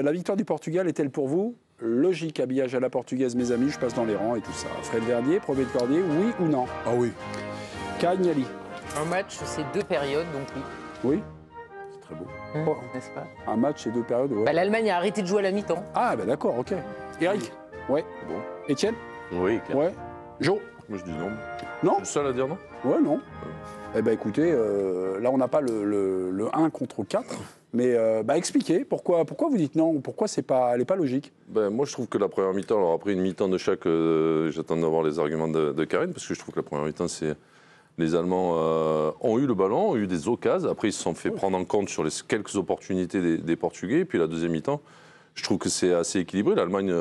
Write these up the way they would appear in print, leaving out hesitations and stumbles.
La victoire du Portugal est-elle pour vous logique? Habillage à la portugaise, mes amis, je passe dans les rangs et tout ça. Fred Verdier, premier de cordée, oui ou non? Ah oui. Cagnali. Un match, c'est 2 périodes, donc oui. Oui. C'est très beau. Oh. N'est-ce pas? Un match et 2 périodes, ouais. Bah, l'Allemagne a arrêté de jouer à la mi-temps. Ah, bah d'accord, ok. Eric? Ouais. Bon. Étienne? Oui, clair. Ouais. Jo? Moi, je dis non. Non? Je suis seul à dire non. Ouais, non. Eh ben écoutez, là on n'a pas le 1 contre 4, mais expliquez, pourquoi vous dites non? Pourquoi elle n'est pas logique? Moi, je trouve que la première mi-temps, alors après une mi-temps de chaque, j'attends d'avoir les arguments de Karine, parce que je trouve que la première mi-temps, c'est les Allemands ont eu le ballon, ont eu des occasions, après ils se sont fait prendre en compte sur les quelques opportunités des Portugais, et puis la deuxième mi-temps, je trouve que c'est assez équilibré, l'Allemagne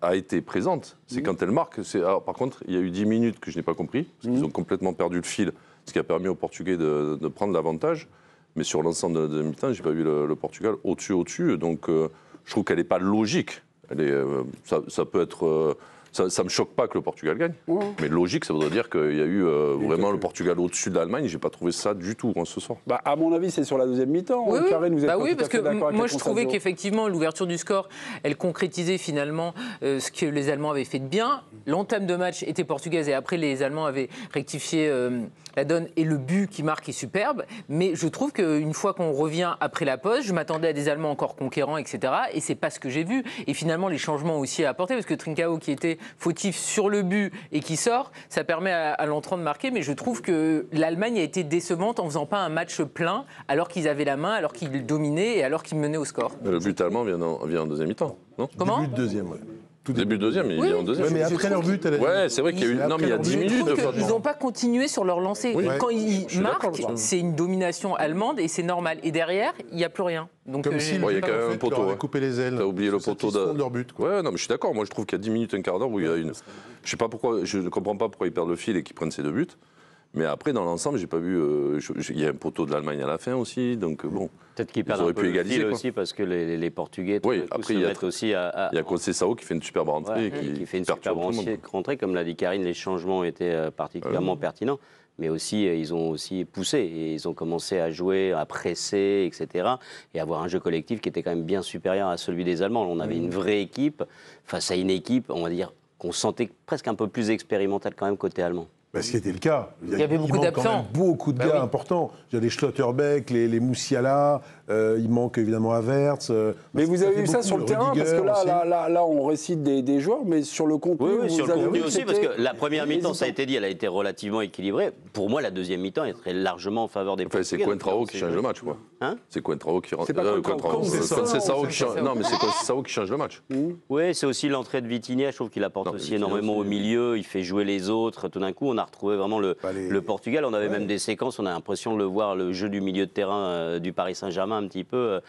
a été présente, c'est quand elle marque. Alors, par contre, il y a eu 10 minutes que je n'ai pas compris, parce qu'ils ont complètement perdu le fil, ce qui a permis aux Portugais de prendre l'avantage. Mais sur l'ensemble de la deuxième mi-temps, je n'ai pas vu le Portugal au-dessus. Donc, je trouve qu'elle n'est pas logique. Ça peut être... Ça ne me choque pas que le Portugal gagne. Mais logique, ça voudrait dire qu'il y a eu vraiment le Portugal au-dessus de l'Allemagne. Je n'ai pas trouvé ça du tout ce soir. À mon avis, c'est sur la deuxième mi-temps. Oui, Karine, vous êtes pas oui, tout à parce fait que d'accord avec moi, la je trouvais Constanzo. qu'effectivement, l'ouverture du score, elle concrétisait finalement ce que les Allemands avaient fait de bien. L'entame de match était portugaise et après, les Allemands avaient rectifié la donne et le but qui marque est superbe. Mais je trouve qu'une fois qu'on revient après la pause, je m'attendais à des Allemands encore conquérants, etc. Et c'est pas ce que j'ai vu. Et finalement, les changements aussi à apporter, parce que Trincao, qui était fautif sur le but et qui sort, ça permet à l'entrant de marquer. Mais je trouve que l'Allemagne a été décevante en faisant pas un match plein, alors qu'ils avaient la main, alors qu'ils dominaient et alors qu'ils menaient au score. Le but allemand vient en deuxième mi-temps, non? Comment? Début de deuxième, ouais. Début de deuxième, il est en deuxième. Ouais, mais après leur but, Ouais, c'est vrai qu'il y a eu... Non, mais il y a 10 minutes de Ils n'ont pas continué sur leur lancée. Oui. Quand Je ils suis d'accord marquent, avec ça. c'est une domination allemande et c'est normal. Et derrière, il n'y a plus rien. Donc, Comme si il y a quand même un poteau, ouais. coupé les ailes. T'as oublié le poteau de leur but. Quoi. Ouais, non, mais je suis d'accord. Moi, je trouve qu'il y a 10 minutes, un quart d'heure où il y a une... Je sais pas pourquoi, je ne comprends pas pourquoi ils perdent le fil et qu'ils prennent ces 2 buts. Mais après, dans l'ensemble, j'ai pas vu... Il y a un poteau de l'Allemagne à la fin aussi, donc bon... Peut-être qu'ils perdent un peu le fil aussi parce que les Portugais après, se mettent aussi à... Il y a Conceição qui fait une superbe rentrée. qui fait une superbe rentrée. Comme l'a dit Karine, les changements étaient particulièrement pertinents. Mais aussi, ils ont aussi poussé et ils ont commencé à jouer, à presser, etc. Et avoir un jeu collectif qui était quand même bien supérieur à celui des Allemands. On avait une vraie équipe face à une équipe, on va dire, qu'on sentait presque un peu plus expérimentale quand même côté allemand. Ce qui était le cas. Il y avait beaucoup d'absents. Beaucoup de gars importants. Il y a des Schlotterbeck, les Moussiala, il manque évidemment Havertz. Mais vous avez vu ça sur le terrain, parce que là, on récite des joueurs, mais sur le contenu... Oui, sur le contenu aussi, parce que la première mi-temps, ça a été dit, elle a été relativement équilibrée. Pour moi, la deuxième mi-temps est très largement en faveur des Portugais. C'est Coentrao qui change le match, quoi. C'est Coentrao qui rentre. C'est pas Conceição qui change. Non, mais c'est Conceição qui change le match. Oui, c'est aussi l'entrée de Vitinha. Je trouve qu'il apporte aussi énormément au milieu. Il fait jouer les autres. Tout d'un coup, on a retrouvé vraiment le Portugal. On avait même des séquences, on a l'impression de le voir, le jeu du milieu de terrain du Paris Saint-Germain un petit peu.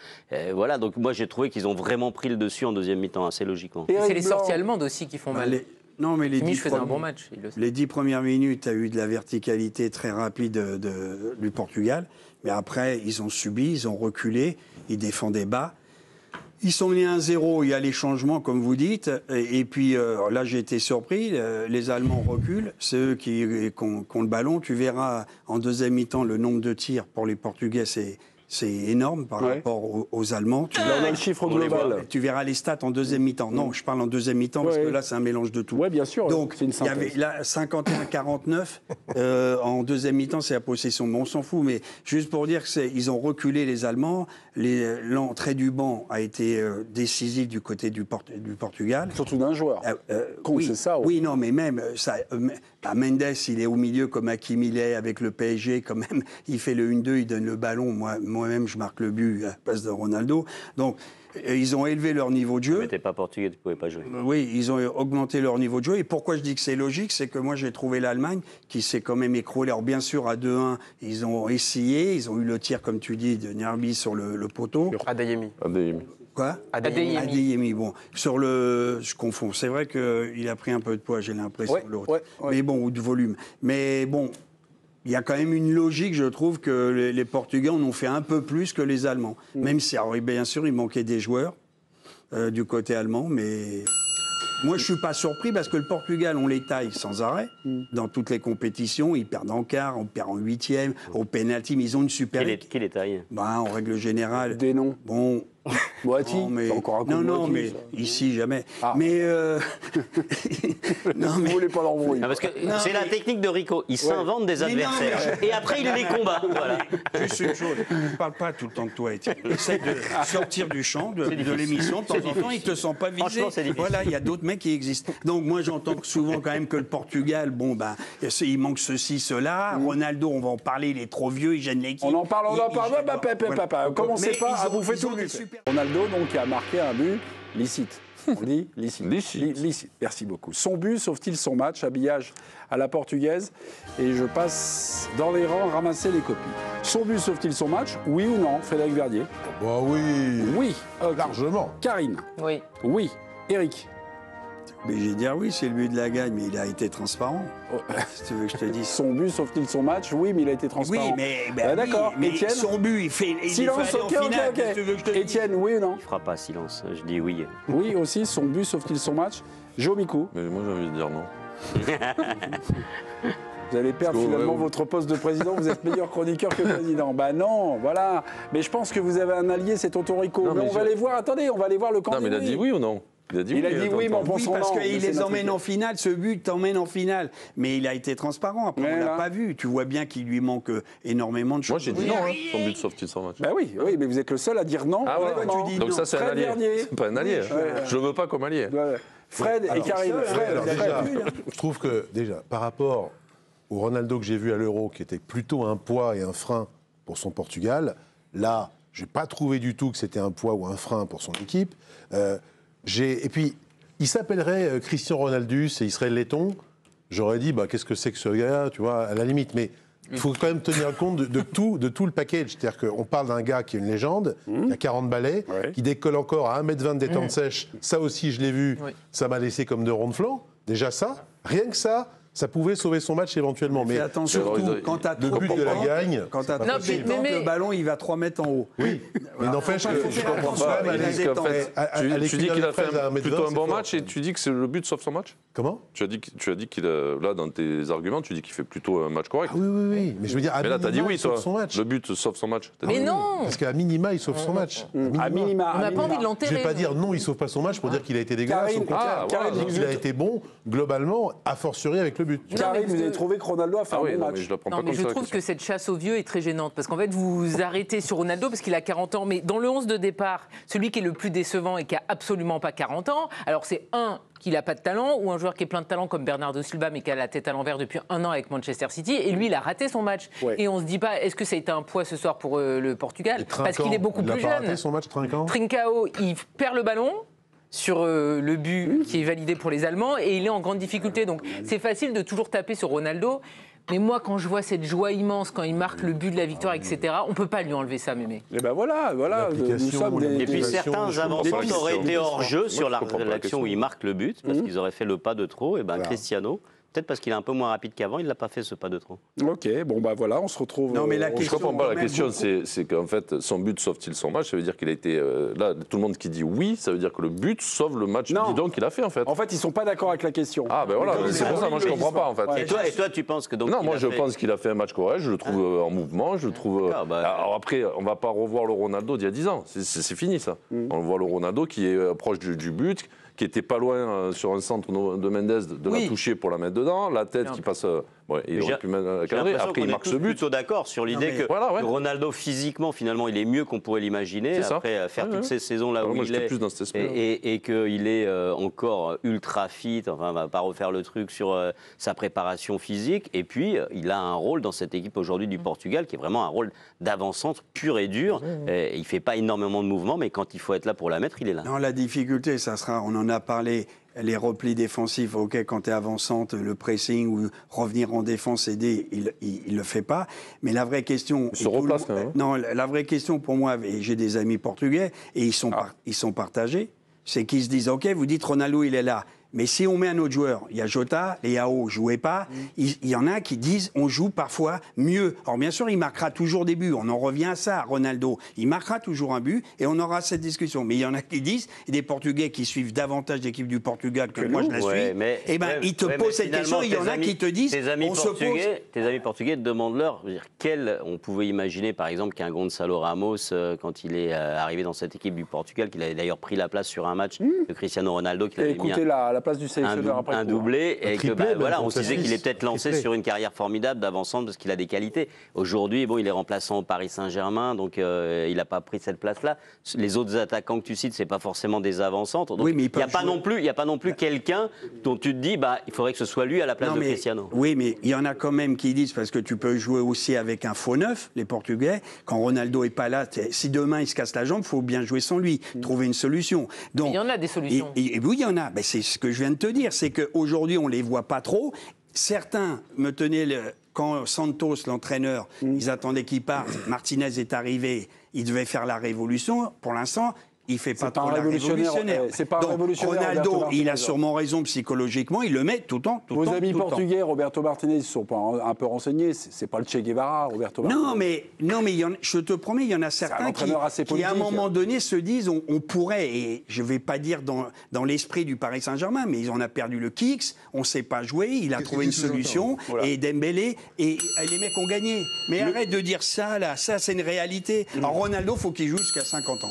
Voilà, donc moi j'ai trouvé qu'ils ont vraiment pris le dessus en deuxième mi-temps, assez logiquement. Et c'est les sorties allemandes aussi qui font mal. Non, mais les 10 faisait un bon match. Les 10 premières minutes, tu as eu de la verticalité très rapide du Portugal. Mais après, ils ont subi, ils ont reculé, ils défendaient bas. Ils sont menés 1-0, il y a les changements, comme vous dites. Et puis là, j'ai été surpris. Les Allemands reculent, c'est eux qui ont le ballon. Tu verras en deuxième mi-temps le nombre de tirs pour les Portugais, c'est énorme par rapport aux Allemands. Là, on a le chiffre global. Tu verras les stats en deuxième mi-temps. Non, je parle en deuxième mi-temps parce que là, c'est un mélange de tout. Oui, bien sûr. Donc, il y avait là 51-49. En deuxième mi-temps, c'est la possession. Mais on s'en fout. Mais juste pour dire qu'ils ont reculé, les Allemands. L'entrée du banc a été décisive du côté du Portugal. Surtout d'un joueur. C'est ça. Oui, non, mais même ça. Mendes, il est au milieu comme Hakim il est avec le PSG. Quand même, il fait le 1-2, il donne le ballon. Moi-même, je marque le but à la place de Ronaldo. Donc, ils ont élevé leur niveau de jeu. Tu n'étais pas portugais, tu ne pouvais pas jouer. Oui, ils ont augmenté leur niveau de jeu. Et pourquoi je dis que c'est logique, c'est que moi, j'ai trouvé l'Allemagne qui s'est quand même écroulée. Alors, bien sûr, à 2-1, ils ont essayé. Ils ont eu le tir, comme tu dis, de Nyarbi sur le poteau. Adeyemi. Quoi? Adeyemi. Bon, je confonds. C'est vrai qu'il a pris un peu de poids, j'ai l'impression. Mais bon, ou de volume. Mais bon, il y a quand même une logique, je trouve, que les Portugais en ont fait un peu plus que les Allemands. Même si, alors, bien sûr, il manquait des joueurs du côté allemand, mais... Moi, je ne suis pas surpris parce que le Portugal, on les taille sans arrêt dans toutes les compétitions. Ils perdent en quart, on perd en huitième, au pénalty, mais ils ont une super équipe. Qui les taille? En règle générale. Des noms. Bon, Boati, Non, mais, c'est encore un coup non, de non, Boati, mais ça. ici, jamais. Ah. Mais. non, Vous mais. voulez pas l'embrouiller. Non, parce que Non, c'est mais- la technique de Rico. Il s'invente des Mais non, adversaires. Et après, il les combat. Voilà. Juste une chose, ne parle pas tout le temps de toi, Étienne. Essaye de sortir du champ de l'émission. De temps en temps, il ne te sent pas visé. Franchement, c'est difficile. Voilà, il y a d'autres mecs qui existent. Donc moi, j'entends souvent quand même que le Portugal, bon, ben, il manque ceci, cela. Ronaldo, on va en parler, il est trop vieux, il gêne l'équipe. On en parle, Il- papa. Commencez Mais pas ils à ont- bouffer ils tout ont le des buffet. super- Ronaldo, donc, a marqué un but licite. On dit licite. Licite. Licite. Merci beaucoup. Son but sauve-t-il son match? Habillage à la portugaise. Et je passe dans les rangs ramasser les copies. Son but sauve-t-il son match? Oui ou non, Frédéric Verdier? Bah oui, Oui. Ok. largement. Karine? Oui. Oui. Éric? Mais j'ai dit oui, c'est le but de la gagne, mais il a été transparent. Si tu veux que je te dise. Son but sauve-t-il son match? Oui, mais il a été transparent. Oui, mais, Ah, d'accord. mais Étienne? son but, il fait Silence, aller en ok, ok, finale. Qu'est-ce que tu veux que je te ok. dise Étienne, oui ou non? Il fera pas silence. Je dis oui. Oui aussi, son but sauve-t-il son match? Jo Micou, Mais moi, j'ai envie de dire non. vous allez perdre Parce que, finalement ouais, votre poste de président, vous êtes meilleur chroniqueur que président. Bah non, voilà. Mais je pense que vous avez un allié, c'est Tonton Rico. Non, Mais mais on va aller voir, attendez, on va aller voir le camp Non, mais il a dit oui ou non? Il a dit Il a dit oui, mais en attends. Oui, pensant parce non. qu'il Mais c'est les notre emmène idée. en finale, ce but t'emmène en finale. Mais il a été transparent, après Mais on là- l'a pas vu. Tu vois bien qu'il lui manque énormément de choses. Moi, j'ai dit non, hein. Son but sauve-t-il son match? Bah oui, oui, mais vous êtes le seul à dire non. Ah ouais, honnêtement. tu dis Donc non. ça, c'est un Fred allié. Verdier. C'est pas un allié. Je le veux pas comme allié. Ouais. Fred et Alors, Karine. Fred, alors, Fred. déjà, je trouve que, déjà, par rapport au Ronaldo que j'ai vu à l'Euro, qui était plutôt un poids et un frein pour son Portugal, là, je n'ai pas trouvé du tout que c'était un poids ou un frein pour son équipe. Et puis, il s'appellerait Cristiano Ronaldus et il serait laiton. J'aurais dit, bah, qu'est-ce que c'est que ce gars, tu vois, à la limite. Mais il faut quand même tenir compte de tout le package. C'est-à-dire qu'on parle d'un gars qui est une légende, qui a 40 balais, Ouais. qui décolle encore à 1m20 de détente sèche. Ça aussi, je l'ai vu, Oui. ça m'a laissé comme de ronds de flanc. Déjà ça, rien que ça pouvait sauver son match éventuellement. Fais Mais attention, Alors, ils- quand t'as le trop but de la temps, gagne, quand t'as c'est trop pas de possible. temps, Mais- le ballon il va 3 mètres en haut. oui, mais n'empêche que faut je faire comprends attention. pas. Ouais, mais mais les- qu'en fait, aller tu dis finir qu'il les a fait fraises à 1m20, plutôt un c'est bon fort, match et tu dis que c'est le but sauve son match? Comment? Tu as dit qu'il a, là, dans tes arguments, tu dis qu'il fait plutôt un match correct. Ah oui. Mais je veux dire, à Mais là, t'as dit minima, oui, il sauve toi. son match. Le but sauve son match. T'as dit Mais oui. non Parce qu'à minima, il sauve son match. À minima. On n'a pas envie de Je l'enterrer. vais pas dire non, il sauve pas son match pour dire qu'il a été dégueulasse. Karine, Au contraire, ah, voilà, je dis qu'il a été bon globalement, a fortiori avec le but. Karine, mais vous avez trouvé que Ronaldo a fait Ah un oui, bon non, match. mais je la prends Non, pas mais comme je ça. trouve que cette chasse aux vieux est très gênante parce qu'en fait, vous vous arrêtez sur Ronaldo parce qu'il a 40 ans. Mais dans le 11 de départ, celui qui est le plus décevant et qui a absolument pas 40 ans, alors c'est un qu'il n'a pas de talent ou un joueur qui est plein de talent comme Bernardo Silva mais qui a la tête à l'envers depuis un an avec Manchester City et lui il a raté son match. Ouais. Et on se dit pas est-ce que ça a été un poids ce soir pour le Portugal Et parce qu'il Trinquant, est beaucoup il a plus pas jeune. raté son match Trinquant. Trincao, il perd le ballon sur le but qui est validé pour les Allemands et il est en grande difficulté. Donc c'est facile de toujours taper sur Ronaldo. Mais moi, quand je vois cette joie immense, quand il marque le but de la victoire, etc., on ne peut pas lui enlever ça, Mémé. Et ben voilà. Nous L'application, sommes la des. Et puis motivation, certains je comprends avant-centres pas la auraient question. été hors jeu Moi, sur je comprends pas la l'action question. où il marque le but, parce qu'ils auraient fait le pas de trop. Et ben Voilà. Cristiano, peut-être parce qu'il est un peu moins rapide qu'avant, il l'a pas fait ce pas de trop. Ok, bon bah voilà, on se retrouve. Non, mais la on- Je comprends pas quand la même question, beaucoup. c'est qu'en fait, son but sauve-t-il son match? Ça veut dire qu'il a été. Là, tout le monde qui dit oui, ça veut dire que le but sauve le match Non. bidon qu'il a fait, en fait. En fait, ils sont pas d'accord avec la question. Ah, ben voilà, Mais c'est pour ça, moi, je comprends pas, en fait. Ouais. Et toi, tu penses que donc. Non, il moi a je fait- pense qu'il a fait un match correct, je le trouve en mouvement, je le trouve. D'accord, bah. Alors après, on va pas revoir le Ronaldo d'il y a 10 ans, c'est fini ça. On voit le Ronaldo qui est proche du but, qui était pas loin sur un centre de Mendes de Oui. la toucher pour la mettre dedans, la tête Bien. qui passe. Ouais, il Mais aurait pu mettre la J'ai cadrer, l'impression après qu'on il est marque tous ce but. plutôt d'accord sur l'idée mais- que Voilà, ouais. Ronaldo physiquement finalement il est mieux qu'on pourrait l'imaginer C'est ça. après faire Ouais, toutes ouais. ces saisons là Alors où moi il j'étais est plus dans cet esprit. et qu'il est encore ultra fit, enfin on va pas refaire le truc sur sa préparation physique et puis il a un rôle dans cette équipe aujourd'hui du Portugal qui est vraiment un rôle d'avant-centre pur et dur. Il fait pas énormément de mouvements mais quand il faut être là pour la mettre il est là. Non, la difficulté, ça sera, on en a parlé, les replis défensifs, ok, quand tu es avançante, le pressing ou revenir en défense, aider, il le fait pas. Mais la vraie question... Il se replace quand même, hein. Non, la vraie question pour moi, et j'ai des amis portugais, et ils sont partagés, c'est qu'ils se disent, ok, vous dites Ronaldo, il est là, Mais si on met un autre joueur, il y a Jota, les Yao ne jouaient pas, il y en a qui disent on joue parfois mieux. Alors bien sûr, il marquera toujours des buts, on en revient à ça, Ronaldo. Il marquera toujours un but et on aura cette discussion. Mais il y en a qui disent, et des Portugais qui suivent davantage l'équipe du Portugal que moi je la suis, ils te posent cette question, il y en a qui te disent tes amis portugais te demandent-leur, on pouvait imaginer par exemple qu'un Gonçalo Ramos, quand il est arrivé dans cette équipe du Portugal, qu'il avait d'ailleurs pris la place sur un match de Cristiano Ronaldo, qu'il avait mis la place du sélectionneur après un doublé, et triplé, on se disait qu'il est peut-être lancé sur une carrière formidable d'avancement parce qu'il a des qualités. Aujourd'hui, il est remplaçant au Paris Saint-Germain, donc il n'a pas pris cette place-là. Les autres attaquants que tu cites, c'est pas forcément des avant-centres. Donc il n'y a pas non plus quelqu'un dont tu te dis, il faudrait que ce soit lui à la place de Cristiano. Oui, mais il y en a quand même qui disent, parce que tu peux jouer aussi avec un faux neuf, les Portugais, quand Ronaldo est pas là, si demain il se casse la jambe, il faut bien jouer sans lui, trouver une solution. Donc, il y en a des solutions. Et oui, il y en a. C'est ce que je viens de te dire, c'est qu'aujourd'hui, on ne les voit pas trop. Certains me tenaient, quand Santos, l'entraîneur, ils attendaient qu'il parte, Martinez est arrivé, il devait faire la révolution. Pour l'instant, il ne fait pas trop la révolutionnaire. C'est pas un Donc, révolutionnaire. Ronaldo, il a sûrement raison psychologiquement, il le met tout le temps. Vos amis portugais, Roberto Martinez, ils ne sont pas un peu renseignés. C'est pas le Che Guevara, Roberto Martinez. Non, mais je te promets, il y en a certains qui à un moment donné, se disent on pourrait, et je ne vais pas dire dans l'esprit du Paris Saint-Germain, mais ils en a perdu le Kicks, on ne sait pas jouer, il a trouvé une solution, et Dembélé, et les mecs ont gagné. Mais arrête de dire ça, là, ça c'est une réalité. Alors Ronaldo, il faut qu'il joue jusqu'à 50 ans.